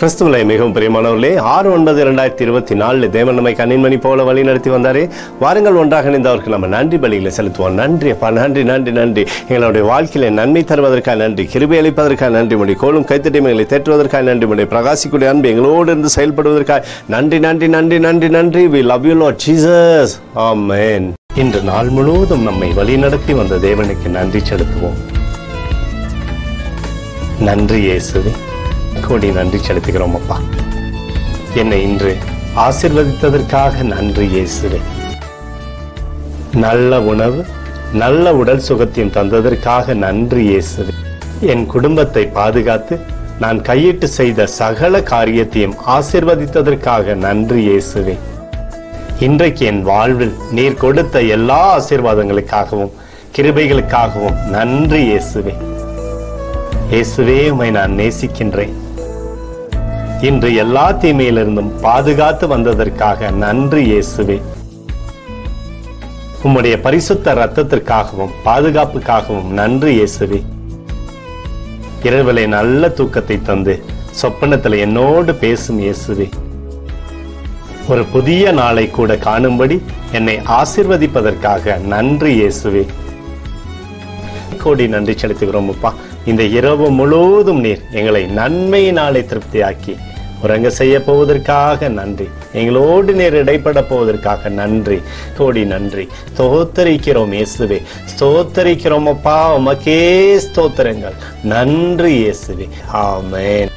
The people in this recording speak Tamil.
கிறிஸ்துவிலே மிகவும் பிரியமானவர்களே, 6/9/2024 தேவன் நம்மை கண்ணின்மணி போல வழி நடத்தி வந்தாரே. வாருங்கள், ஒன்றாக இணைந்தவருக்கு நம்ம நன்றி பலிகளை செலுத்துவோம். நன்றி அப்பா, நன்றி நன்றி நன்றி. எங்களுடைய வாழ்க்கையில நன்மை தருவதற்காக நன்றி, கிருபை அளிப்பதற்காக நன்றி, முடி கோலும் கைத்தட்டிமைகளை தேற்றுவதற்காக நன்றி, முடி பிரகாசிக்கூடிய அன்பு எங்களோடு இருந்து செயல்படுவதற்காக நன்றி நன்றி நன்றி நன்றி நன்றி. We love you Lord Jesus. Amen. இன்று நாள் முழுவதும் நம்மை வழி நடத்தி வந்த தேவனுக்கு நன்றி செலுத்துவோம். நன்றி இயேசுவே, கோடி நன்றி செலுத்துகிறோம் அப்பா. என்னை இன்று ஆசீர்வதித்ததற்காக நன்றி இயேசுவே. நல்ல உணவு, நல்ல உடல் சுகத்தையும் தந்ததற்காக நன்றி இயேசுவே. என் குடும்பத்தை பாதுகாத்து நான் கையிட்டு செய்த சகல காரியத்தையும் ஆசீர்வதித்ததற்காக நன்றி இயேசுவே. இன்றைக்கு என் வாழ்வில் நீர் கொடுத்த எல்லா ஆசீர்வாதங்களுக்காகவும் கிருபைகளுக்காகவும் நன்றி இயேசுவே. இயேசுவே, உம்மை நான் நேசிக்கின்றேன். இன்று எல்லா தீமையிலிருந்தும் பாதுகாத்து வந்ததற்காக நன்றி இயேசுவே. உம்முடைய பரிசுத்த இரத்தத்திற்காகவும் பாதுகாப்புக்காகவும் நன்றி இயேசுவே. இரவிலே நல்ல தூக்கத்தை தந்து சொப்பனத்தில் என்னோடு பேசும் இயேசுவே. ஒரு புதிய நாளை கூட காணும்படி என்னை ஆசீர்வதிப்பதற்காக நன்றி இயேசுவே. கோடி நன்றி செலுத்துகிறோம் அப்பா. இந்த இரவு முழுவதும் நீர் எங்களை நன்மையினாலே திருப்தியாக்கி உறங்க செய்ய போவதற்காக நன்றி. எங்களோடு நீர் இடைப்பட போவதற்காக நன்றி, கோடி நன்றி. ஸ்தோத்தரிக்கிறோம் இயேசுவே, ஸ்தோத்தரிக்கிறோம் அப்பா. உமக்கே ஸ்தோத்திரங்கள். நன்றி இயேசுவே. ஆமென்.